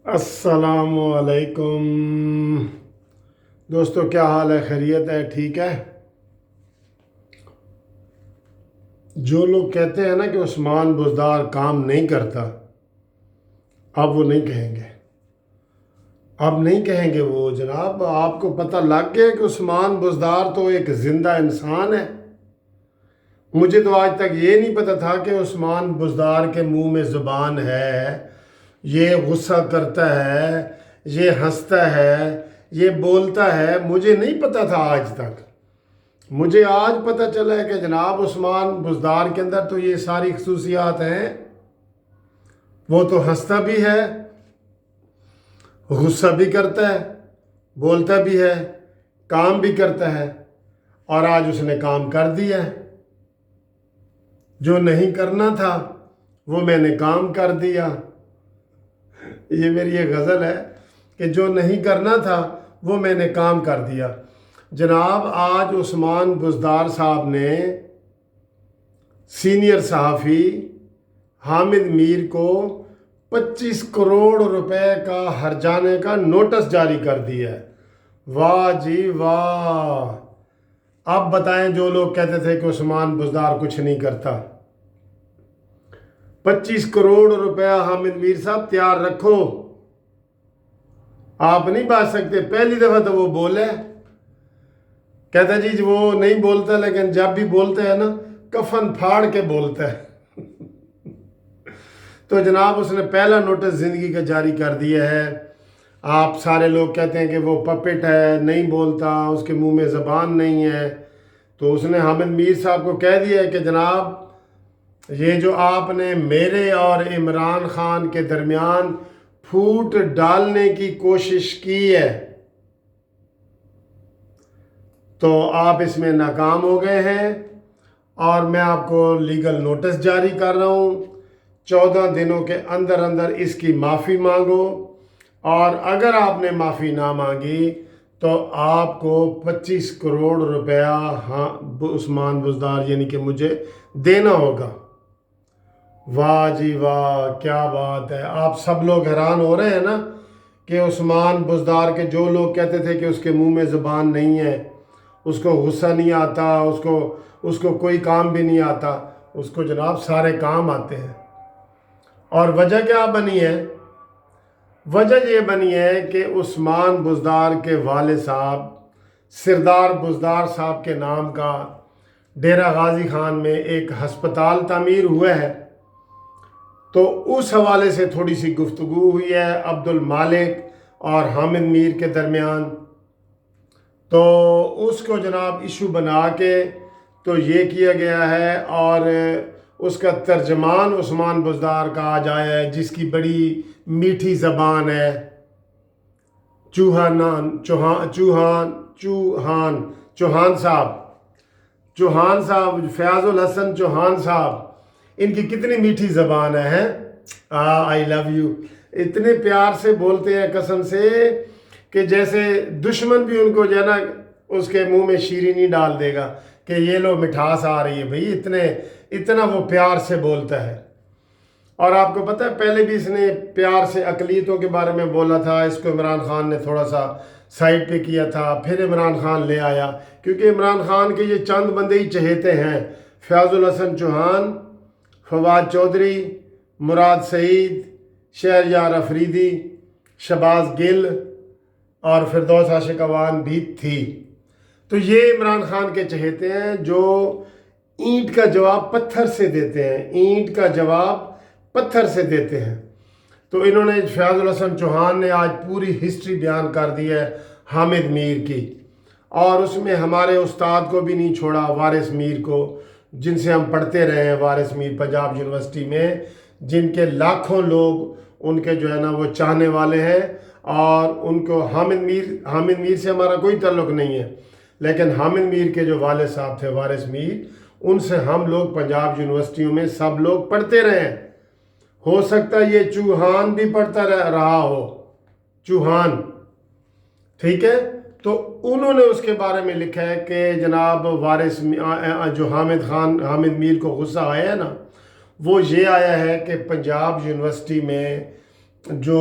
السلام علیکم دوستو، کیا حال ہے؟ خیریت ہے؟ ٹھیک ہے؟ جو لوگ کہتے ہیں نا کہ عثمان بزدار کام نہیں کرتا، اب وہ نہیں کہیں گے، اب نہیں کہیں گے وہ جناب۔ آپ کو پتہ لگ گیا کہ عثمان بزدار تو ایک زندہ انسان ہے۔ مجھے تو آج تک یہ نہیں پتہ تھا کہ عثمان بزدار کے منہ میں زبان ہے، یہ غصہ کرتا ہے، یہ ہنستا ہے، یہ بولتا ہے۔ مجھے نہیں پتہ تھا آج تک۔ مجھے آج پتہ چلا ہے کہ جناب عثمان بزدار کے اندر تو یہ ساری خصوصیات ہیں۔ وہ تو ہنستا بھی ہے، غصہ بھی کرتا ہے، بولتا بھی ہے، کام بھی کرتا ہے، اور آج اس نے کام کر دیا ہے۔ جو نہیں کرنا تھا وہ میں نے کام کر دیا۔ یہ میری ایک غزل ہے کہ جو نہیں کرنا تھا وہ میں نے کام کر دیا۔ جناب آج عثمان بزدار صاحب نے سینئر صحافی حامد میر کو 25 کروڑ روپے کا ہرجانے کا نوٹس جاری کر دیا ہے۔ واہ جی واہ! اب بتائیں، جو لوگ کہتے تھے کہ عثمان بزدار کچھ نہیں کرتا، 25 کروڑ روپیہ حامد میر صاحب تیار رکھو۔ آپ نہیں بات سکتے۔ پہلی دفعہ تو وہ بولے، کہتا جی وہ نہیں بولتا، لیکن جب بھی بولتے ہیں نا کفن پھاڑ کے بولتا ہے۔ تو جناب اس نے پہلا نوٹس زندگی کا جاری کر دیا ہے۔ آپ سارے لوگ کہتے ہیں کہ وہ پپٹ ہے، نہیں بولتا، اس کے منہ میں زبان نہیں ہے۔ تو اس نے حامد میر صاحب کو کہہ دیا ہے کہ جناب یہ جو آپ نے میرے اور عمران خان کے درمیان پھوٹ ڈالنے کی کوشش کی ہے، تو آپ اس میں ناکام ہو گئے ہیں، اور میں آپ کو لیگل نوٹس جاری کر رہا ہوں۔ 14 دنوں کے اندر اندر اس کی معافی مانگو، اور اگر آپ نے معافی نہ مانگی تو آپ کو 25 کروڑ روپیہ عثمان بزدار یعنی کہ مجھے دینا ہوگا۔ واہ جی واہ! کیا بات ہے! آپ سب لوگ حیران ہو رہے ہیں نا کہ عثمان بزدار کے جو لوگ کہتے تھے کہ اس کے منہ میں زبان نہیں ہے، اس کو غصہ نہیں آتا، اس کو کوئی کام بھی نہیں آتا، اس کو جناب سارے کام آتے ہیں۔ اور وجہ کیا بنی ہے؟ وجہ یہ بنی ہے کہ عثمان بزدار کے والد صاحب سردار بزدار صاحب کے نام کا ڈیرہ غازی خان میں ایک ہسپتال تعمیر ہوا ہے۔ تو اس حوالے سے تھوڑی سی گفتگو ہوئی ہے عبد المالک اور حامد میر کے درمیان۔ تو اس کو جناب ایشو بنا کے تو یہ کیا گیا ہے، اور اس کا ترجمان عثمان بزدار کا آج آیا ہے، جس کی بڑی میٹھی زبان ہے، چوہان صاحب فیاض الحسن چوہان صاحب، ان کی کتنی میٹھی زبان ہے۔ آئی لو یو! اتنے پیار سے بولتے ہیں قسم سے کہ جیسے دشمن بھی ان کو جو ہے نا اس کے منہ میں شیرینی ڈال دے گا کہ یہ لو مٹھاس آ رہی ہے بھئی، اتنا وہ پیار سے بولتا ہے۔ اور آپ کو پتہ ہے پہلے بھی اس نے پیار سے اقلیتوں کے بارے میں بولا تھا، اس کو عمران خان نے تھوڑا سا سائڈ پہ کیا تھا، پھر عمران خان لے آیا، کیونکہ عمران خان کے یہ چند بندے ہی چہیتے ہیں: فیاض الحسن چوہان، فواد چودھری، مراد سعید، شہریار افریدی، شہباز گل اور فردوس عاشق اوان بھی تھی۔ تو یہ عمران خان کے چہیتے ہیں، جو اینٹ کا جواب پتھر سے دیتے ہیں، اینٹ کا جواب پتھر سے دیتے ہیں۔ تو انہوں نے فیاض الحسن چوہان نے آج پوری ہسٹری بیان کر دی ہے حامد میر کی، اور اس میں ہمارے استاد کو بھی نہیں چھوڑا، وارث میر کو، جن سے ہم پڑھتے رہے ہیں، وارث میر پنجاب یونیورسٹی میں، جن کے لاکھوں لوگ ان کے جو ہے نا وہ چاہنے والے ہیں، اور ان کو حامد میر سے ہمارا کوئی تعلق نہیں ہے، لیکن حامد میر کے جو والد صاحب تھے وارث میر، ان سے ہم لوگ پنجاب یونیورسٹیوں میں سب لوگ پڑھتے رہے ہیں۔ ہو سکتا ہے یہ چوہان بھی پڑھتا رہا ہو، چوہان، ٹھیک ہے؟ تو انہوں نے اس کے بارے میں لکھا ہے کہ جناب جو حامد میر کو غصہ آیا ہے نا، وہ یہ آیا ہے کہ پنجاب یونیورسٹی میں جو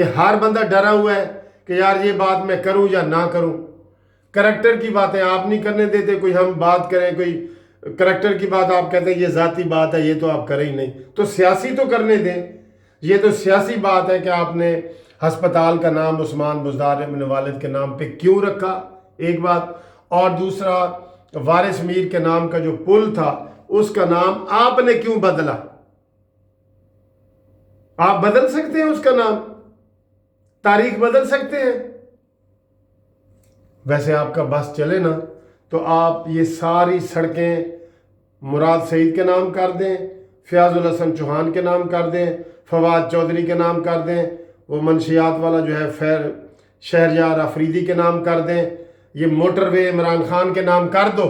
کہ ہر بندہ ڈرا ہوا ہے کہ یار یہ بات میں کروں یا نہ کروں. کریکٹر کی باتیں آپ نہیں کرنے دیتے. کوئی ہم بات کریں, کوئی کریکٹر کی بات آپ کہتے ہیں یہ ذاتی بات ہے, یہ تو آپ کریں ہی نہیں. تو سیاسی تو کرنے دیں. یہ تو سیاسی بات ہے کہ آپ نے ہسپتال کا نام عثمان بزدار ابن والد کے نام پہ کیوں رکھا, ایک بات. اور دوسرا, وارث میر کے نام کا جو پل تھا اس کا نام آپ نے کیوں بدلا؟ آپ بدل سکتے ہیں اس کا نام, تاریخ بدل سکتے ہیں. ویسے آپ کا بس چلے نا تو آپ یہ ساری سڑکیں مراد سعید کے نام کر دیں, فیاض الحسن چوہان کے نام کر دیں, فواد چودھری کے نام کر دیں, وہ منشیات والا جو ہے شہریار افریدی کے نام کر دیں, یہ موٹر وے عمران خان کے نام کر دو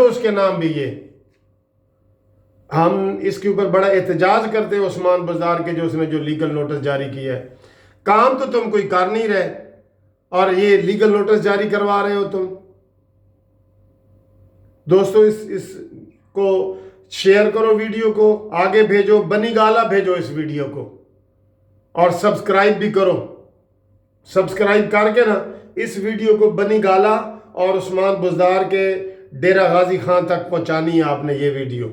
اس کے نام بھی. یہ ہم اس کے اوپر بڑا احتجاج کرتے ہیں عثمان بزدار کے, جو اس نے جو لیگل نوٹس جاری کیا ہے. کام تو تم کوئی کر نہیں رہے اور یہ لیگل نوٹس جاری کروا رہے ہو تم. دوستو اس کو شیئر کرو, ویڈیو کو آگے بھیجو, بنی گالا بھیجو اس ویڈیو کو, اور سبسکرائب بھی کرو. سبسکرائب کر کے نا اس ویڈیو کو بنی گالا اور عثمان بزدار کے ڈیرہ غازی خان تک پہنچانی ہے آپ نے یہ ویڈیو.